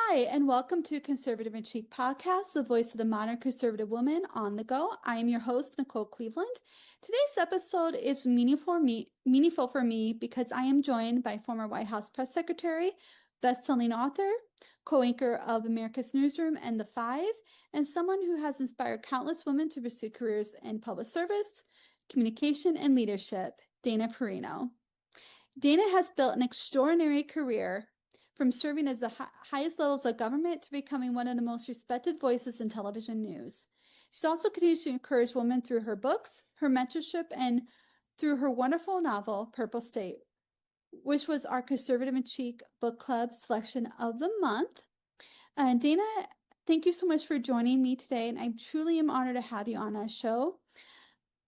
Hi, and welcome to Conservative and Chic Podcast, the voice of the modern conservative woman on the go. I am your host, Nicole Cleveland. Today's episode is meaningful for me because I am joined by former White House press secretary, best-selling author, co-anchor of America's Newsroom and The Five, and someone who has inspired countless women to pursue careers in public service, communication, and leadership, Dana Perino. Dana has built an extraordinary career from serving as the highest levels of government to becoming one of the most respected voices in television news. She also continues to encourage women through her books, her mentorship, and through her wonderful novel, Purple State, which was our Conservative and Chic Book Club selection of the month. Dana, thank you so much for joining me today, and I truly am honored to have you on our show.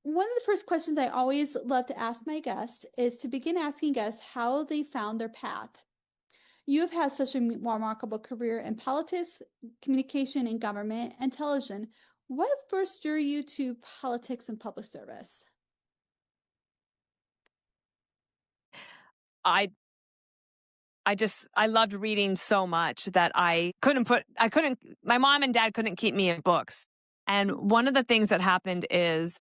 One of the first questions I always love to ask my guests is to begin asking guests how they found their path. You have had such a remarkable career in politics, communication, and government, and television. What first drew you to politics and public service? I loved reading so much that my mom and dad couldn't keep me in books. And one of the things that happened is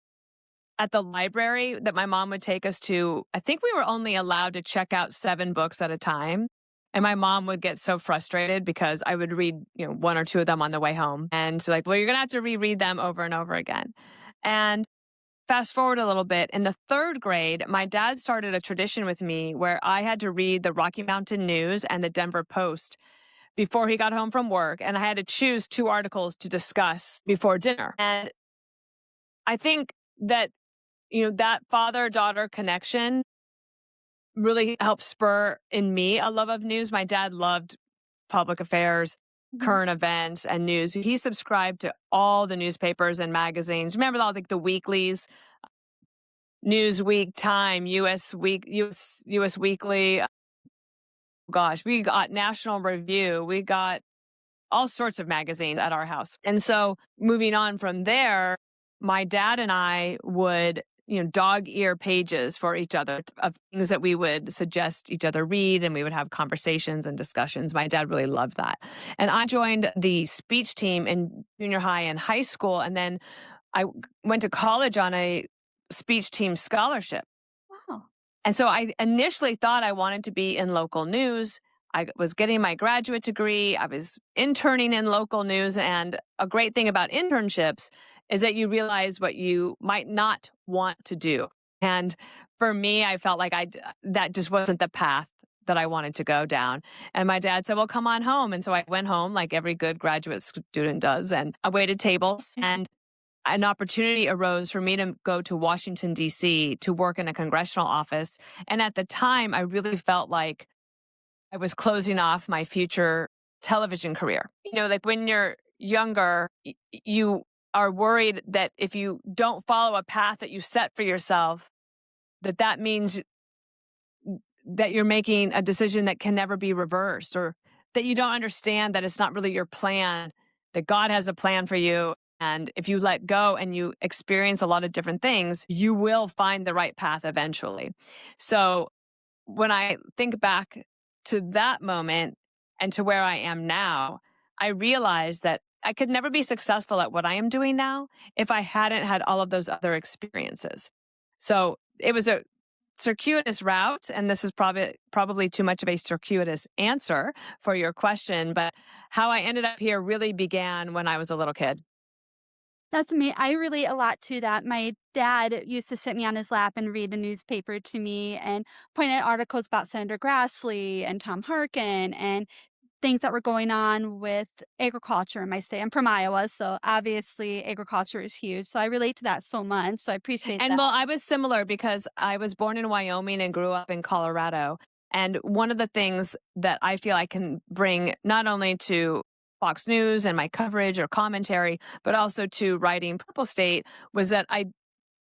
at the library that my mom would take us to, I think we were only allowed to check out 7 books at a time. And my mom would get so frustrated because I would read, 1 or 2 of them on the way home. And so like, well, you're going to have to reread them over and over again. And fast forward a little bit, in the 3rd grade, my dad started a tradition with me where I had to read the Rocky Mountain News and the Denver Post before he got home from work. And I had to choose 2 articles to discuss before dinner. And I think that, that father-daughter connection really helped spur in me a love of news. My dad loved public affairs, current events, and news. He subscribed to all the newspapers and magazines. Remember all the weeklies, Newsweek, Time, US Weekly. Gosh, we got National Review. We got all sorts of magazines at our house. And so moving on from there, my dad and I would dog ear pages for each other of things that we would suggest each other read, and we would have conversations and discussions. My dad really loved that. And I joined the speech team in junior high and high school, and then I went to college on a speech team scholarship. Wow. And so I initially thought I wanted to be in local news. I was getting my graduate degree. I was interning in local news. And a great thing about internships is that you realize what you might not want to do. And for me, I felt like that just wasn't the path that I wanted to go down. And my dad said, well, come on home. And so I went home like every good graduate student does. And I waited tables, and an opportunity arose for me to go to Washington, D.C. to work in a congressional office. And at the time, I really felt like I was closing off my future television career. Like when you're younger, you are worried that if you don't follow a path that you set for yourself, that means that you're making a decision that can never be reversed, or that you don't understand that it's not really your plan, that God has a plan for you. And if you let go and you experience a lot of different things, you will find the right path eventually. So when I think back to that moment and to where I am now, I realized that I could never be successful at what I am doing now if I hadn't had all of those other experiences. So it was a circuitous route, and this is probably too much of a circuitous answer for your question, but how I ended up here really began when I was a little kid. That's me. I relate a lot to that. My dad used to sit me on his lap and read the newspaper to me and point out articles about Senator Grassley and Tom Harkin and things that were going on with agriculture in my state. I'm from Iowa, so obviously agriculture is huge. So I relate to that so much. So I appreciate And that. well, I was similar because I was born in Wyoming and grew up in Colorado. And one of the things that I feel I can bring not only to Fox News and my coverage or commentary, but also to writing Purple State was that I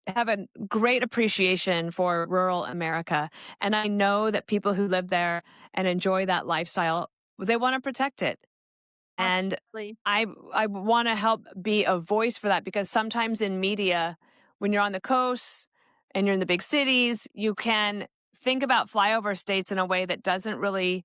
have a great appreciation for rural America. And I know that people who live there and enjoy that lifestyle, they want to protect it. And Absolutely. I want to help be a voice for that, because sometimes in media, when you're on the coast and you're in the big cities, you can think about flyover states in a way that doesn't really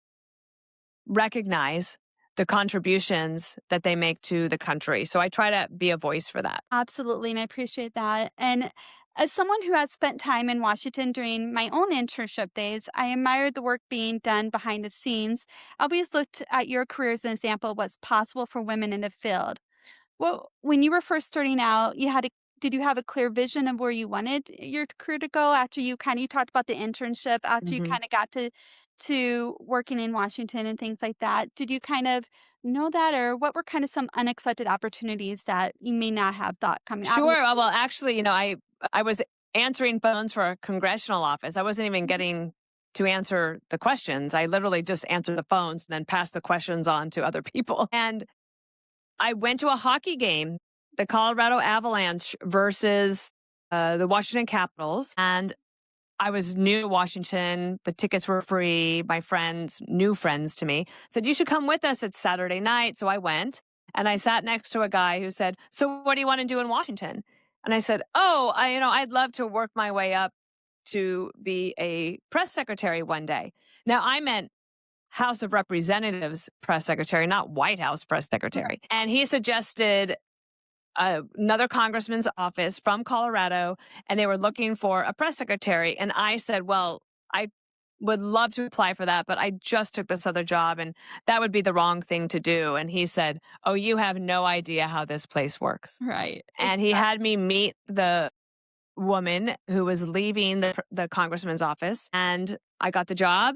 recognize the contributions that they make to the country. So I try to be a voice for that. Absolutely, and I appreciate that. And as someone who has spent time in Washington during my own internship days, I admired the work being done behind the scenes. I always looked at your career as an example of what's possible for women in the field. Well, when you were first starting out, did you have a clear vision of where you wanted your career to go after you talked about the internship, after you Mhm. kind of got to working in Washington and things like that? Did you kind of know that, or what were kind of some unexpected opportunities that you may not have thought coming? Sure. Well, actually, I was answering phones for a congressional office. I wasn't even getting to answer the questions. I literally just answered the phones and then passed the questions on to other people. And I went to a hockey game, the Colorado Avalanche versus the Washington Capitals. And I was new to Washington. The tickets were free. My friends, new friends to me, said, "You should come with us. It's Saturday night." So I went and I sat next to a guy who said, "So what do you want to do in Washington?" And I said, "Oh, I'd love to work my way up to be a press secretary one day." Now I meant House of Representatives press secretary, not White House press secretary. And he suggested another congressman's office from Colorado, and they were looking for a press secretary. And I said, "Well, I would love to apply for that, but I just took this other job and that would be the wrong thing to do." And he said, "Oh, you have no idea how this place works." Right. And he had me meet the woman who was leaving the congressman's office, and I got the job.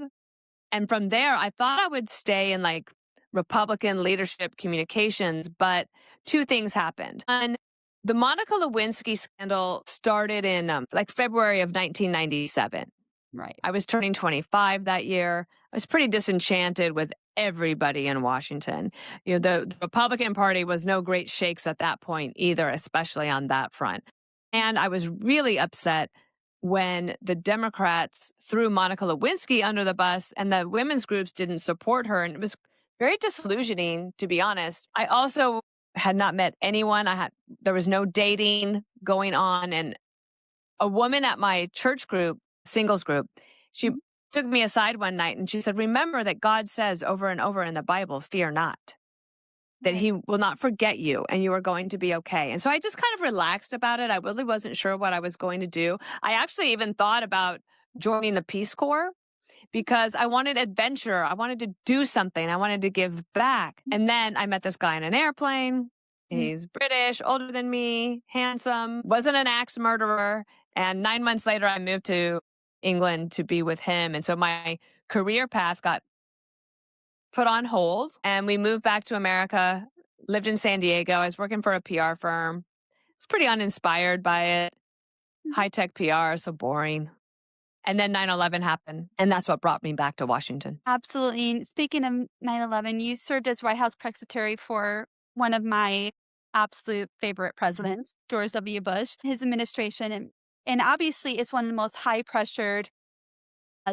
And from there, I thought I would stay in like Republican leadership communications, but two things happened. One, the Monica Lewinsky scandal started in like February of 1997. Right. I was turning 25 that year. I was pretty disenchanted with everybody in Washington. The Republican Party was no great shakes at that point either, especially on that front. And I was really upset when the Democrats threw Monica Lewinsky under the bus and the women's groups didn't support her. And it was very disillusioning, to be honest. I also had not met anyone. There was no dating going on. And a woman at my church group, singles group, she took me aside one night and she said, "Remember that God says over and over in the Bible, fear not, that Right. he will not forget you and you are going to be okay." And so I just kind of relaxed about it. I really wasn't sure what I was going to do. I actually even thought about joining the Peace Corps because I wanted adventure. I wanted to do something. I wanted to give back. And then I met this guy in an airplane. He's British, older than me, handsome, wasn't an axe murderer. And 9 months later, I moved to England to be with him. And so my career path got put on hold and we moved back to America, lived in San Diego. I was working for a PR firm. I was pretty uninspired by it. High tech PR, so boring. And then 9/11 happened. And that's what brought me back to Washington. Absolutely. And speaking of 9/11, you served as White House press secretary for one of my absolute favorite presidents, George W. Bush, his administration. And obviously, it's one of the most high pressured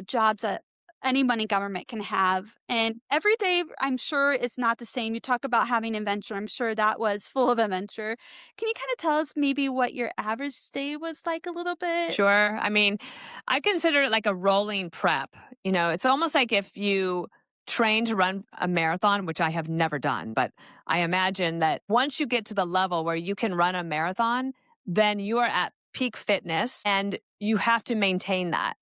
jobs that anyone in government can have. And every day, I'm sure it's not the same. You talk about having adventure. I'm sure that was full of adventure. Can you kind of tell us maybe what your average day was like a little bit? Sure. I mean, I consider it like a rolling prep. It's almost like if you train to run a marathon, which I have never done, but I imagine that once you get to the level where you can run a marathon, then you are at peak fitness and you have to maintain that.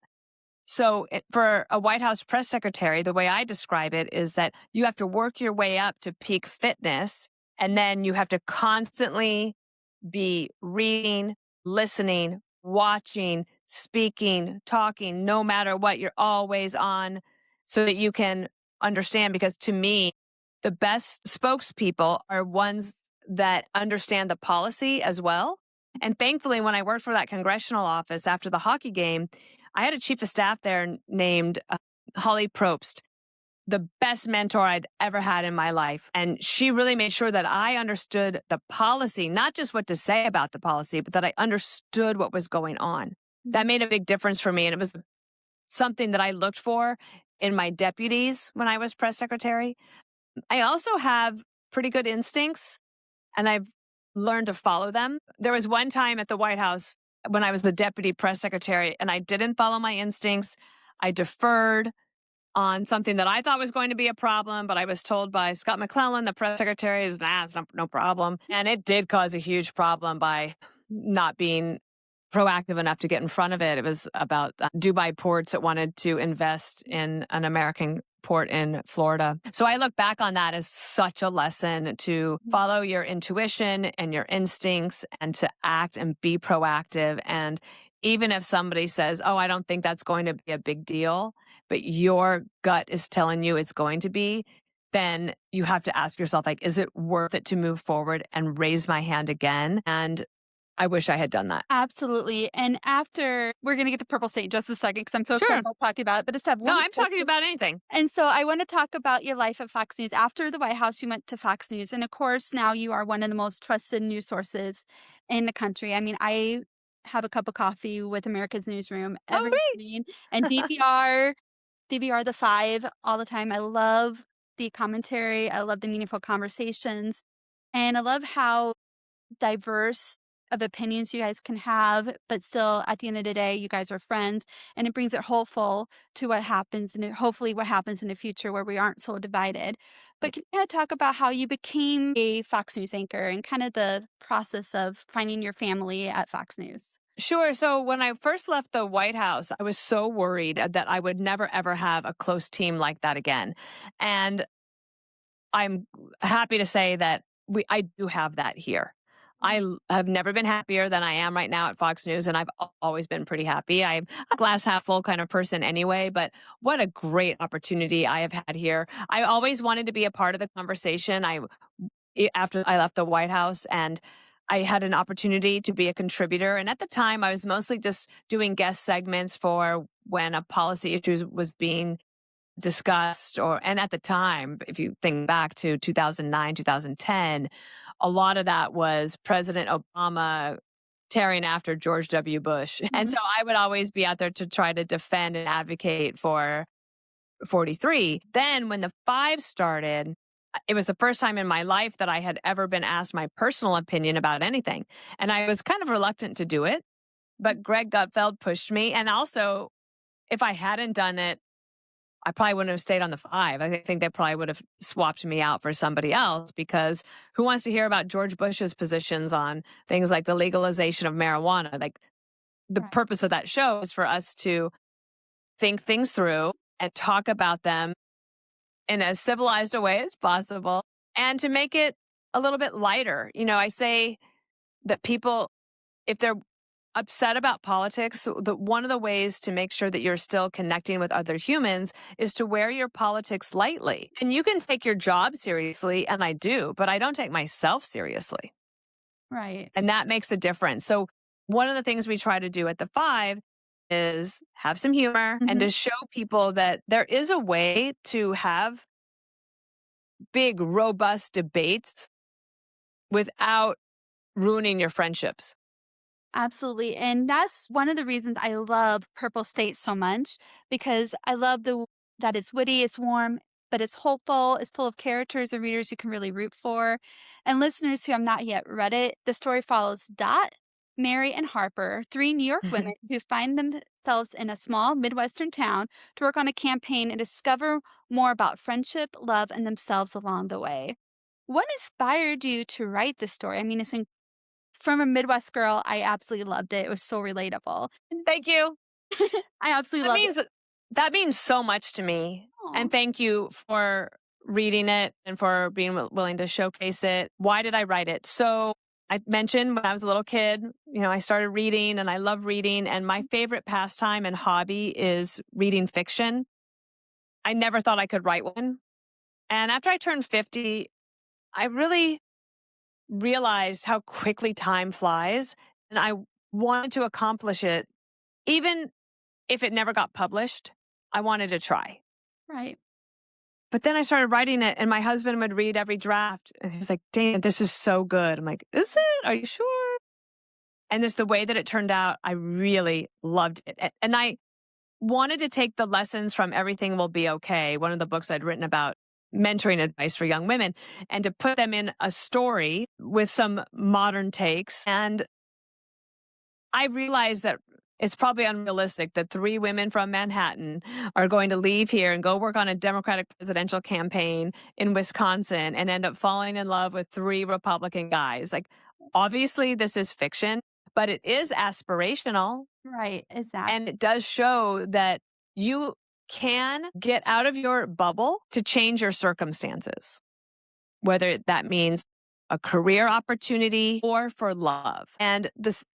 So for a White House press secretary, the way I describe it is that you have to work your way up to peak fitness, and then you have to constantly be reading, listening, watching, speaking, talking, no matter what, you're always on so that you can understand. Because to me, the best spokespeople are ones that understand the policy as well. And thankfully, when I worked for that congressional office after the hockey game, I had a chief of staff there named Holly Probst, the best mentor I'd ever had in my life. And she really made sure that I understood the policy, not just what to say about the policy, but that I understood what was going on. That made a big difference for me. And it was something that I looked for in my deputies when I was press secretary. I also have pretty good instincts and I've learned to follow them. There was one time at the White House when I was the deputy press secretary and I didn't follow my instincts. I deferred. on something that I thought was going to be a problem, but I was told by Scott McClellan, the press secretary, is it's no problem. And it did cause a huge problem by not being proactive enough to get in front of it. It was about Dubai ports that wanted to invest in an American port in Florida. So I look back on that as such a lesson to follow your intuition and your instincts and to act and be proactive. And even if somebody says, oh, I don't think that's going to be a big deal, but your gut is telling you it's going to be, then you have to ask yourself, like, is it worth it to move forward and raise my hand again? And I wish I had done that. Absolutely. And after we're going to get to Purple State in just a second because I'm so excited Sure. about talking about it, but just have No, one I'm talking about anything. And so I want to talk about your life at Fox News. After the White House, you went to Fox News. And of course, now you are one of the most trusted news sources in the country. I mean, I have a cup of coffee with America's Newsroom Oh, every great. morning and DVR the five all the time. I love the commentary. I love the meaningful conversations. And I love how diverse of opinions you guys can have, but still at the end of the day, you guys are friends. And it brings it hopeful to what happens and hopefully what happens in the future where we aren't so divided. But can you kind of talk about how you became a Fox News anchor and kind of the process of finding your family at Fox News? Sure. So when I first left the White House, I was so worried that I would never, ever have a close team like that again. And I'm happy to say that I do have that here. Have never been happier than I am right now at Fox News, and I've always been pretty happy. I'm a glass half full kind of person anyway, but what a great opportunity I have had here. I always wanted to be a part of the conversation. After I left the White House, and I had an opportunity to be a contributor. And at the time, I was mostly just doing guest segments for when a policy issue was being discussed. And at the time, if you think back to 2009, 2010, a lot of that was President Obama tearing after George W. Bush. And so I would always be out there to try to defend and advocate for 43. Then when the 5 started, it was the first time in my life that I had ever been asked my personal opinion about anything. And I was kind of reluctant to do it, but Greg Gutfeld pushed me. And also, if I hadn't done it, I probably wouldn't have stayed on the 5. I think they probably would have swapped me out for somebody else, because who wants to hear about George Bush's positions on things like the legalization of marijuana? Like, the purpose of that show is for us to think things through and talk about them in as civilized a way as possible and to make it a little bit lighter. I say that people, if they're upset about politics, one of the ways to make sure that you're still connecting with other humans is to wear your politics lightly. And you can take your job seriously, and I do, but I don't take myself seriously. Right. And that makes a difference. So one of the things we try to do at the 5 is have some humor and to show people that there is a way to have big, robust debates without ruining your friendships. Absolutely. And that's one of the reasons I love Purple State so much, because I love that it's witty, it's warm, but it's hopeful, it's full of characters and readers you can really root for. And listeners who have not yet read it, the story follows Dot, Mary, and Harper, 3 New York women who find themselves in a small Midwestern town to work on a campaign and discover more about friendship, love, and themselves along the way. What inspired you to write this story? I mean, from a Midwest girl, I absolutely loved it. It was so relatable. Thank you. I absolutely love it. That means so much to me. Aw. And thank you for reading it and for being willing to showcase it. Why did I write it? So I mentioned when I was a little kid, I started reading and I love reading. And my favorite pastime and hobby is reading fiction. I never thought I could write one. And after I turned 50, I really realized how quickly time flies. And I wanted to accomplish it. Even if it never got published, I wanted to try. Right. But then I started writing it, and my husband would read every draft, and he was like, Dana, this is so good. I'm like, is it? Are you sure? And just the way that it turned out, I really loved it. And I wanted to take the lessons from Everything Will Be Okay, one of the books I'd written about mentoring advice for young women, and to put them in a story with some modern takes. And I realized that it's probably unrealistic that 3 women from Manhattan are going to leave here and go work on a Democratic presidential campaign in Wisconsin and end up falling in love with 3 Republican guys. Like, obviously, this is fiction, but it is aspirational. Right, exactly. And it does show that you can get out of your bubble to change your circumstances, whether that means a career opportunity or for love. And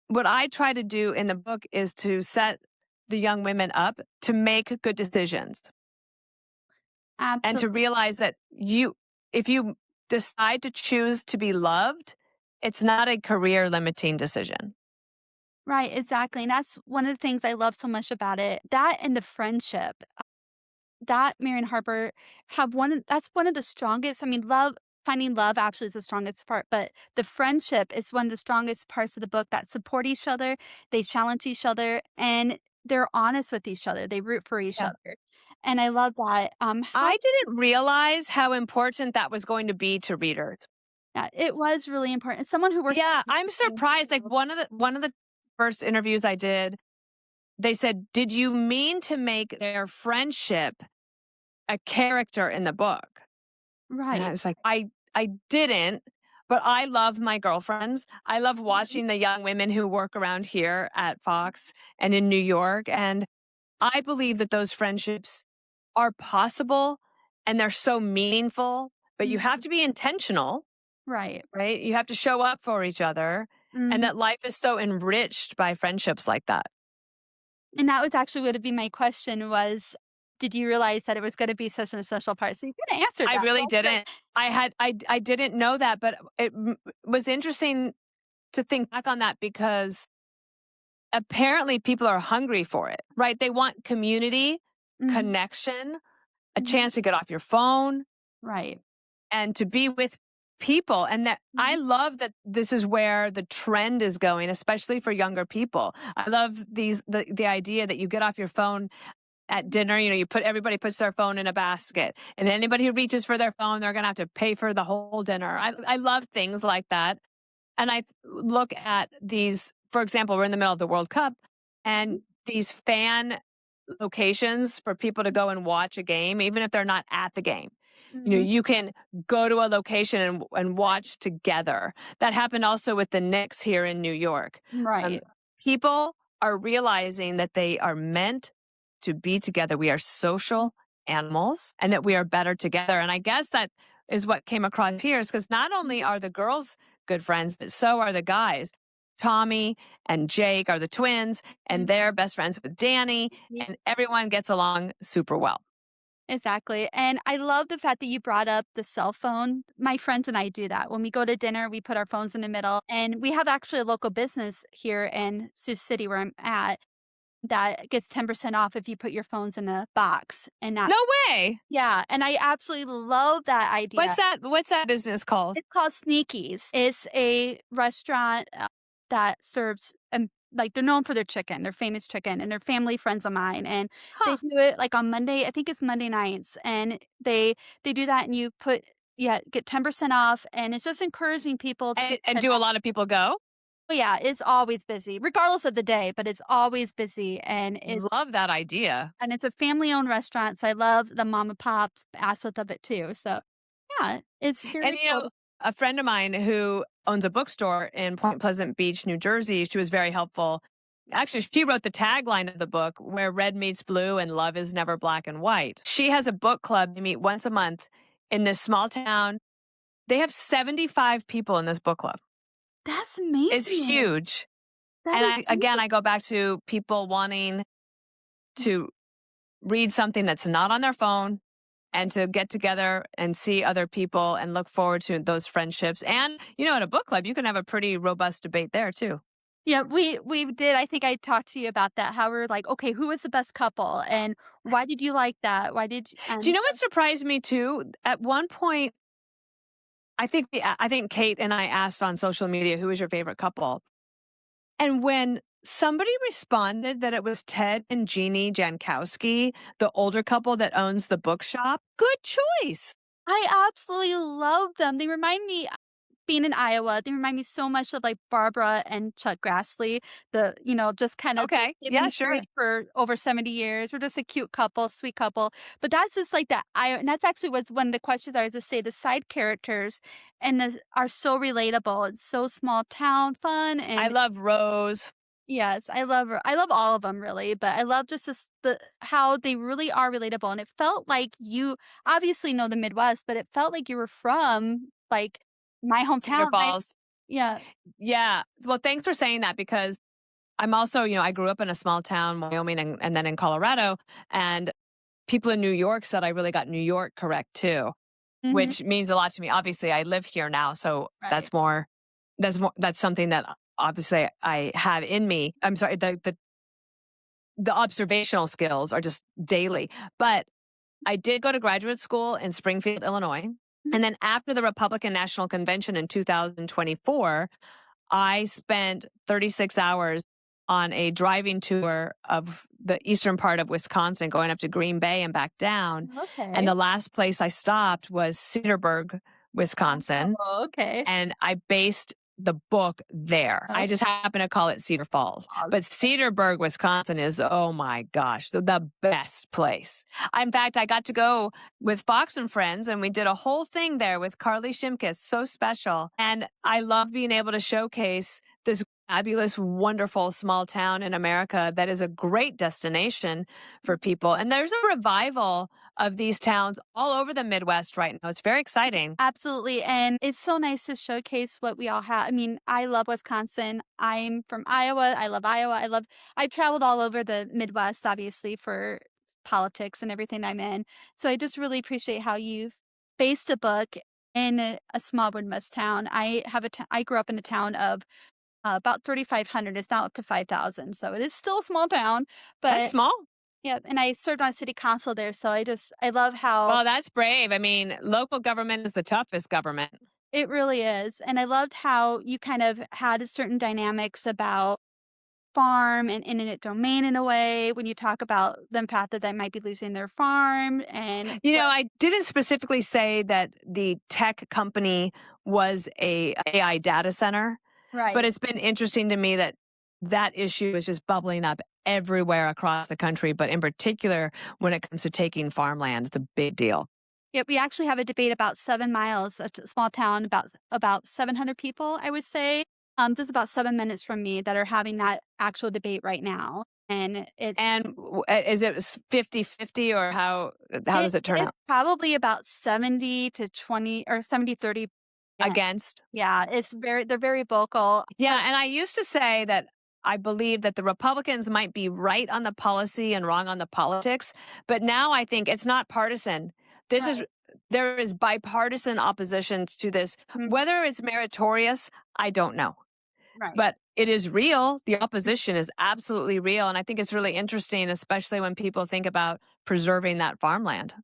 what I try to do in the book is to set the young women up to make good decisions and to Absolutely. realize that if you decide to choose to be loved, it's not a career limiting decision. Right, exactly. And that's one of the things I love so much about it. That and the friendship. That Marion Harper have that's one of the strongest. I mean, finding love actually is the strongest part, but the friendship is one of the strongest parts of the book that support each other, they challenge each other, and they're honest with each other. They root for each Yeah. other. And I love that. I didn't realize how important that was going to be to readers. Yeah, it was really important. Someone who works. Yeah, I'm surprised. Like one of the first interviews I did, they said, "Did you mean to make their friendship a character in the book?" And I Right. was like, I didn't, but I love my girlfriends. I love watching the young women who work around here at Fox and in New York. And I believe that those friendships are possible and they're so meaningful, but you have Mhm. to be intentional, Right. right? You have to show up for each other, and Mhm. that life is so enriched by friendships like that. And that was actually gonna be my question was, did you realize that it was gonna be such an essential part? So you kinda answered I that. really That's great. didn't. I didn't know that, but was interesting to think back on that because apparently people are hungry for it, right? They want community, Mhm. connection, a Mhm. chance to get off your phone Right. and to be with people. And that I Mhm. love that this is where the trend is going, especially for younger people. I love the idea that you get off your phone at dinner, everybody puts their phone in a basket, and anybody who reaches for their phone, they're going to have to pay for the whole dinner. I love things like that. And I look at these, for example, we're in the middle of the World Cup and these fan locations for people to go and watch a game, even if they're not at the game. Mhm. You can go to a location and watch together. That happened also with the Knicks here in New York. Um, Right. People are realizing that they are meant to be together. We are social animals and that we are better together. And I guess that is what came across here is because not only Mhm. are the girls good friends, but so are the guys. Tommy and Jake are the twins, and Mhm. they're best friends with Danny, and everyone gets along super well. Exactly, and I love the fact that you brought up the cell phone. My friends and I do that. When we go to dinner, we put our phones in the middle, and we have actually a local business here in Sioux City where I'm at that gets 10% off if you put your phones in a box, and that. No way. Yeah, and I absolutely love that idea. What's that business called? It's called Sneakies. It's a restaurant, that serves, like, they're known for their chicken, their famous chicken, and they're family friends of mine, and they Huh. do it, like, on Monday I think it's Monday nights, and they do that, and get 10% off, and it's just encouraging people to And do a connect. lot of people go? Oh, yeah, it's always busy, regardless of the day, but it's always busy, Love that idea. and it's a family-owned restaurant, so I love the mom and pop's aspect of it too, so, yeah, it's And very cool. a friend of mine who owns a bookstore in Point Pleasant Beach, New Jersey, she was very helpful. Actually, she wrote the tagline of the book, Where Red Meets Blue and Love is Never Black and White. She has a book club. They meet once a month in this small town. They have 75 people in this book club. That's It's amazing. huge. That And is I go back to people wanting to read something that's not on their phone and to get together and see other people and look forward to those friendships. And, at a book club, you can have a pretty robust debate there too. Yeah, we did. I think I talked to you about that, how we're like, "Okay, who was the best couple, and why did you like that? Why did you" Do you and know what surprised me too? At one point, I think Kate and I asked on social media, who was your favorite couple? And when somebody responded that it was Ted and Jeannie Jankowski, the older couple that owns the bookshop, good choice. I absolutely love them. They remind me being in Iowa, they remind me so much of like Barbara and Chuck Grassley. Just kind of Okay. they've Yeah, been sure. married for over 70 years. We're just a cute couple, sweet couple. But that's just like that. And that's actually was one of the questions I was to say. The side characters are so relatable. It's so small town fun, I and love Rose. yes, I love all of them really, but I love just how they really are relatable, and it felt like you obviously know the Midwest, but it felt like you were from, like, my Cedar hometown, right? Falls. Yeah. Yeah. Well, thanks for saying that because I'm also, I grew up in a small town, Wyoming, and then in Colorado. And people in New York said I really got New York correct too, Mhm. which means a lot to me. Obviously, I live here now. So Right. that's something that obviously I have in me. I'm sorry, the observational skills are just daily. But I did go to graduate school in Springfield, Illinois. Mhm. And then after the Republican National Convention in 2024, I spent 36 hours on a driving tour of the eastern part of Wisconsin, going up to Green Bay and back down. And Okay. the last place I stopped was Cedarburg, Wisconsin. Oh, okay. And I based the book there. Oh, I just happen to call it Cedar Falls. aw. But Cedarburg, Wisconsin is, oh my gosh, the best place. In fact, I got to go with Fox and Friends and we did a whole thing there with Carly Shimkus. So special. And I love being able to showcase this fabulous, wonderful small town in America that is a great destination for people. And there's a revival of these towns all over the Midwest right now. It's very exciting. Absolutely, and it's so nice to showcase what we all have. I mean, I love Wisconsin. I'm from Iowa. I love Iowa. I traveled all over the Midwest, obviously, for politics and everything I'm in. So I just really appreciate how you've based a book in a small Midwest town. I grew up in a town of about 3,500. It's now up to 5,000. So it is still a small town, That's but small. yeah, and I served on city council there. So I love how Well, that's brave. I mean, local government is the toughest government. it really is, and I loved how you kind of had certain dynamics about farm and internet domain in a way when you talk about the fact that they might be losing their farm and what. I didn't specifically say that the tech company was a AI data center, but Right. it's been interesting to me that that issue is just bubbling up everywhere across the country, but in particular when it comes to taking farmland, it's a big deal. Yep, we actually have a debate about 7 miles, a small town, about 700 people, I would say, just about 7 minutes from me that are having that actual debate right now, and And is it 50-50 or how does it turn it's out? probably about 70 to 20 or 70-30. Against? Yeah, they're very vocal, Yeah, and I used to say that I believe that the Republicans might be right on the policy and wrong on the politics, but now I think it's not partisan. This is right, There is bipartisan opposition to this. mhm, Whether it's meritorious, I don't know. right. But it is real. The opposition is absolutely real. And I think it's really interesting, especially when people think about preserving that farmland.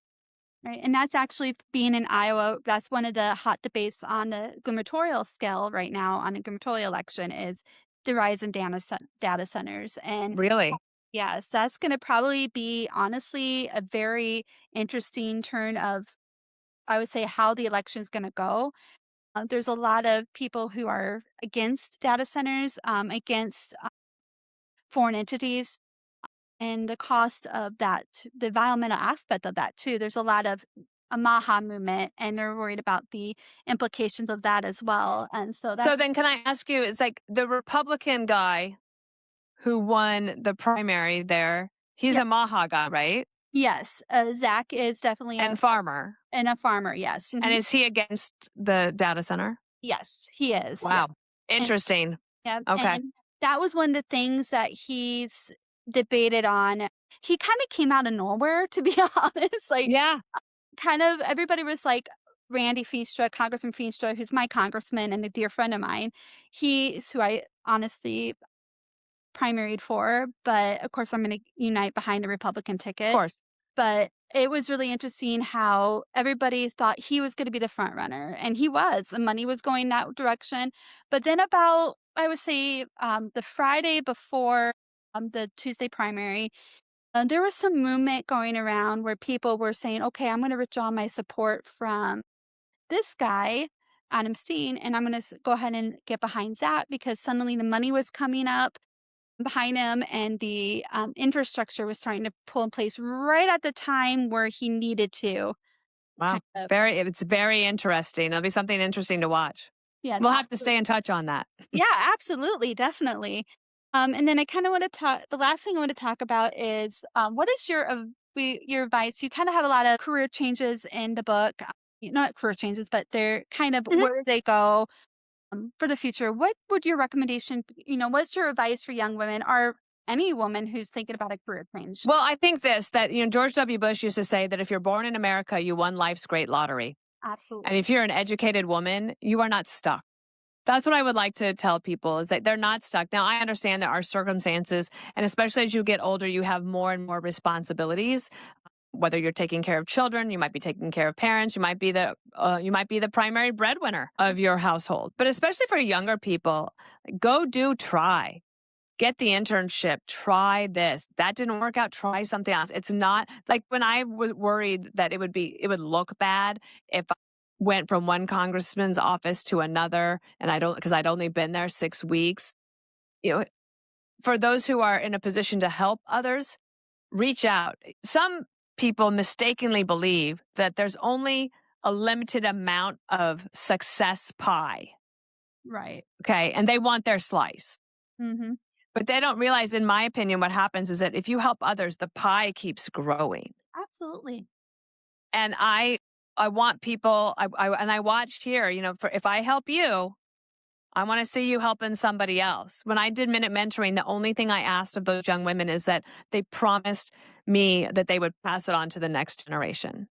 Right, and that's actually being in Iowa, that's one of the hot debates on the gubernatorial scale right now on a gubernatorial election is the rise in data centers, and Really. yes, that's gonna probably be, honestly, a very interesting turn of, I would say, how the election is gonna go. There's a lot of people who are against data centers, against, foreign entities. And the cost of that, the environmental aspect of that too. There's a lot of a Maha movement, and they're worried about the implications of that as well. And so So that's then, can I ask you, it's like the Republican guy who won the primary there, he's yeah, a Maha guy, right? yes. Zach is definitely And farmer. a farmer. Yes, And mhm. is he against the data center? Yes, he is. Yeah, Wow. and Interesting. yeah, Okay. and that was one of the things that he's debated on. He kind of came out of nowhere, to be honest. Like Yeah. kind of everybody was like Randy Feenstra, Congressman Feenstra, who's my congressman and a dear friend of mine. He's who I honestly primaried for, but of course I'm going to unite behind the Republican Of ticket. course. But it was really interesting how everybody thought he was going to be the front runner, and he was. The money was going that direction. But then about, I would say, the Friday before the Tuesday primary, there was some movement going around where people were saying, "Okay, I'm gonna withdraw my support from this guy." Adam Steen, and I'm going to go ahead and get behind that because suddenly the money was coming up behind him and the infrastructure was starting to pull in place right at the time where he needed to. Wow. Kind of, It's very interesting. It'll be something interesting to watch. yes, We'll have to stay in touch on that. yeah, absolutely, definitely. And then I kind of want to talk. The last thing I want to talk about is what is your advice? You kind of have a lot of career changes in the book, not career changes, but they're kind of Mhm. where they go for the future. What would your recommendation? What's your advice for young women or any woman who's thinking about a career change? Well, I think this that George W. Bush used to say that if you're born in America, you won life's great lottery. And Absolutely, if you're an educated woman, you are not stuck. That's what I would like to tell people is that they're not stuck. Now, I understand there are circumstances, and especially as you get older, you have more and more responsibilities. Whether you're taking care of children, you might be taking care of parents, you might be the primary breadwinner of your household. But especially for younger people, try. Get the internship, try this. That didn't work out, try something else. It's not like when I was worried that it would look bad if I went from one congressman's office to another and because I'd only been there 6 weeks. You know, for those who are in a position to help others, reach out. Some people mistakenly believe that there's only a limited amount of success pie. right. Okay. And they want their slice. Hmm. But they don't realize, in my opinion, what happens is that if you help others, the pie keeps growing. Absolutely. And I want people, and I watched here, if I help you, I want to see you helping somebody else. When I did Minute Mentoring, the only thing I asked of those young women is that they promised me that they would pass it on to the next generation.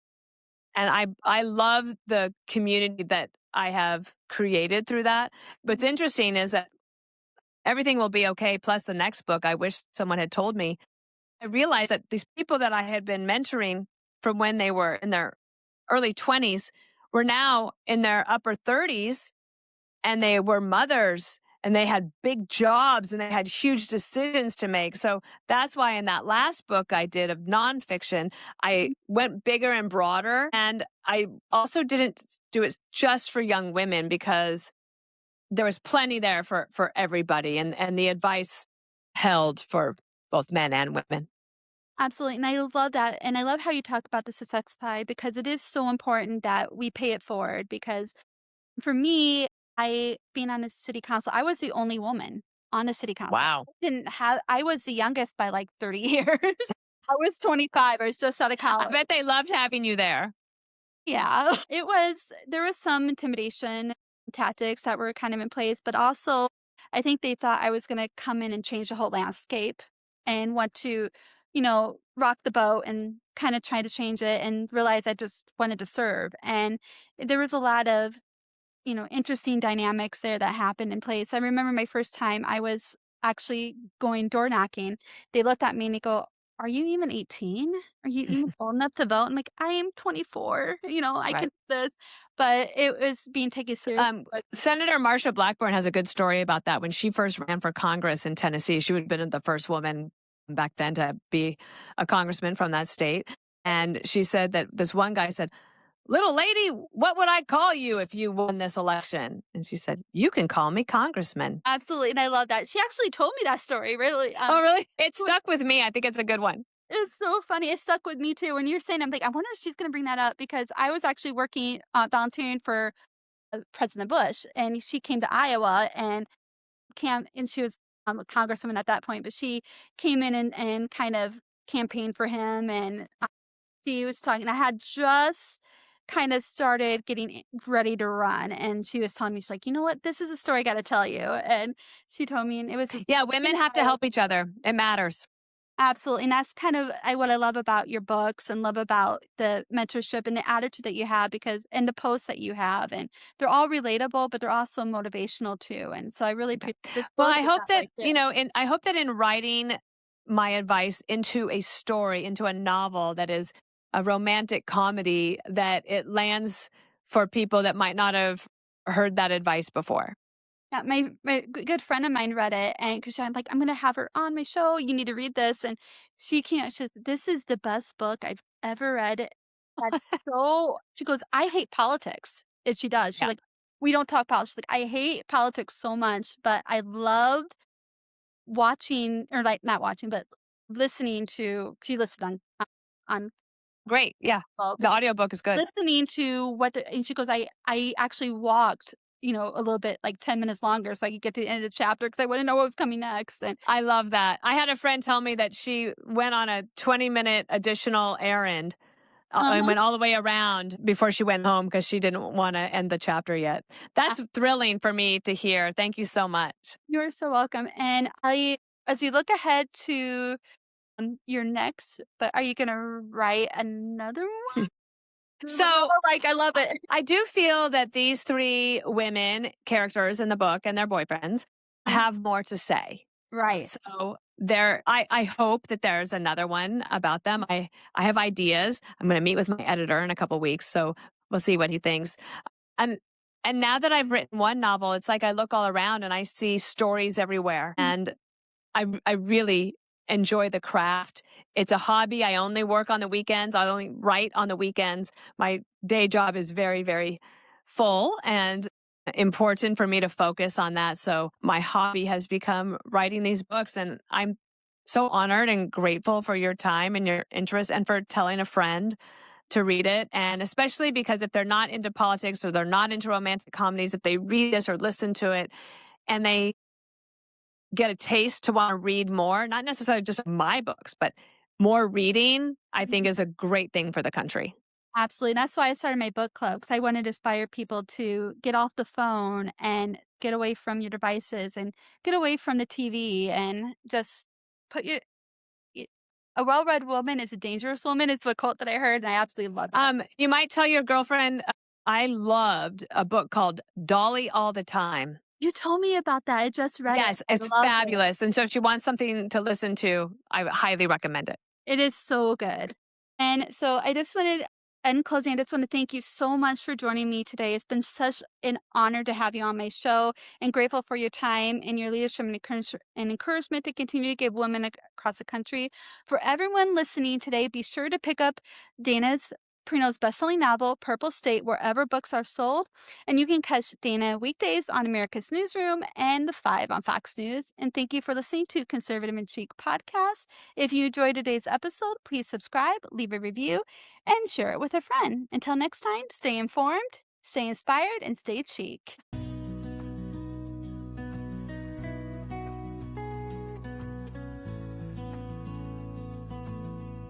And I love the community that I have created through that. What's interesting is that everything will be okay. Plus, the next book, I wish someone had told me. I realized that these people that I had been mentoring from when they were in their early 20s were now in their upper 30s, and they were mothers and they had big jobs and they had huge decisions to make. So that's why in that last book I did of nonfiction, I went bigger and broader. And I also didn't do it just for young women because there was plenty there for everybody. And the advice held for both men and women. Absolutely, and I love that, and I love how you talk about the success pie because it is so important that we pay it forward because for me, I being on the city council, I was the only woman on the city council. Wow. I was the youngest by like 30 years. I was 25, I was just out of I college. bet they loved having you there. Yeah, there was some intimidation tactics that were kind of in place, but also I think they thought I was gonna come in and change the whole landscape and want to, rock the boat and kinda try to change it and realize I just wanted to serve, and there was a lot of interesting dynamics there that happened in place. I remember my first time I was actually going door knocking. They looked at me and they go, "Are you even 18? Are you even old enough to vote?" I'm like, "I am 24. I can Right. do this." But it was being taken seriously. Senator Marsha Blackburn has a good story about that. When she first ran for Congress in Tennessee, she would have been the first woman back then to be a congressman from that state. And she said that this one guy said, "Little lady, what would I call you if you won this election?" And she said, "You can call me congressman." Absolutely, and I love that. She actually told me that story, really. Oh, really? It It was stuck with me. I think it's a good one. it's so funny. It stuck with me too. When you're saying, I'm like, I wonder if she's gonna bring that up because I was actually working, volunteering for President Bush, and she came to Iowa and she was a congresswoman at that point, but she came in and kind of campaigned for him, and she was talking. I had just kind of started getting ready to run, and she was telling me, she's like, "You know what? This is a story I got to tell you." And she told me, and it was just Yeah, women have to help each other. It matters. absolutely, and that's kind of what I love about your books and love about the mentorship and the attitude that you have because and the posts that you have, and they're all relatable, but they're also motivational too. And so I really Okay. appreciate the Well, book I is hope not that, like this. I hope that in writing my advice into a story, into a novel that is a romantic comedy, that it lands for people that might not have heard that advice before. Yeah, my good friend of mine read it, and because I'm like, I'm gonna have her on my show. You need to read this, and she can't. She says, "This is the best book I've ever read." That's so. She goes, "I hate politics." If she does, she's Yeah. like, we don't talk politics. Like, I hate politics so much, but I loved watching, or like not watching, but listening to. She listened on Great. Yeah. well, The but she audiobook is good. listening to what the and she goes, I actually walked, a little bit, like 10 minutes longer so I could get to the end of the chapter because I wouldn't know what was coming next, and I love that. I had a friend tell me that she went on a 20-minute additional errand and uh-huh, went all the way around before she went home because she didn't want to end the chapter yet. uh, That's thrilling for me to hear. Thank you so much. you're so welcome, and as we look ahead to, your next but are you gonna write another one? So Like, I love it. I do feel that these three women characters in the book and their boyfriends Mhm. have more to say. Right. So I hope that there's another one about them. I have ideas. I'm going to meet with my editor in a couple weeks, so we'll see what he thinks. And and now that I've written one novel, it's like I look all around and I see stories everywhere. Mhm. And I really enjoy the craft. It's a hobby. I only work on the weekends. I only write on the weekends. My day job is very, very full and important for me to focus on that. So my hobby has become writing these books, and I'm so honored and grateful for your time and your interest and for telling a friend to read it. And especially because if they're not into politics or they're not into romantic comedies, if they read this or listen to it and they get a taste to want to read more, not necessarily just my books, but more reading, I think is a great thing for the country. Absolutely, that's why I started my book club, because I wanted to inspire people to get off the phone and get away from your devices and get away from the TV and just put your y a well-read woman is a dangerous woman is a quote that I heard, and I absolutely love that. You might tell your girlfriend, I loved a book called Dolly All the Time. You told me about that, I just read it, Yes, I it's love it. fabulous. And so if she wants something to listen to, I highly recommend it. It is so good. And so I just wanted in closing, I just want to thank you so much for joining me today. It's been such an honor to have you on my show and grateful for your time and your leadership and encouragement to continue to give women across the country. For everyone listening today, be sure to pick up Dana's Perino's best-selling novel, Purple State, wherever books are sold. And you can catch Dana weekdays on America's Newsroom and The Five on Fox News. And thank you for listening to Conservative and Chic Podcast. If you enjoyed today's episode, please subscribe, leave a review, and share it with a friend. Until next time, stay informed, stay inspired, and stay chic.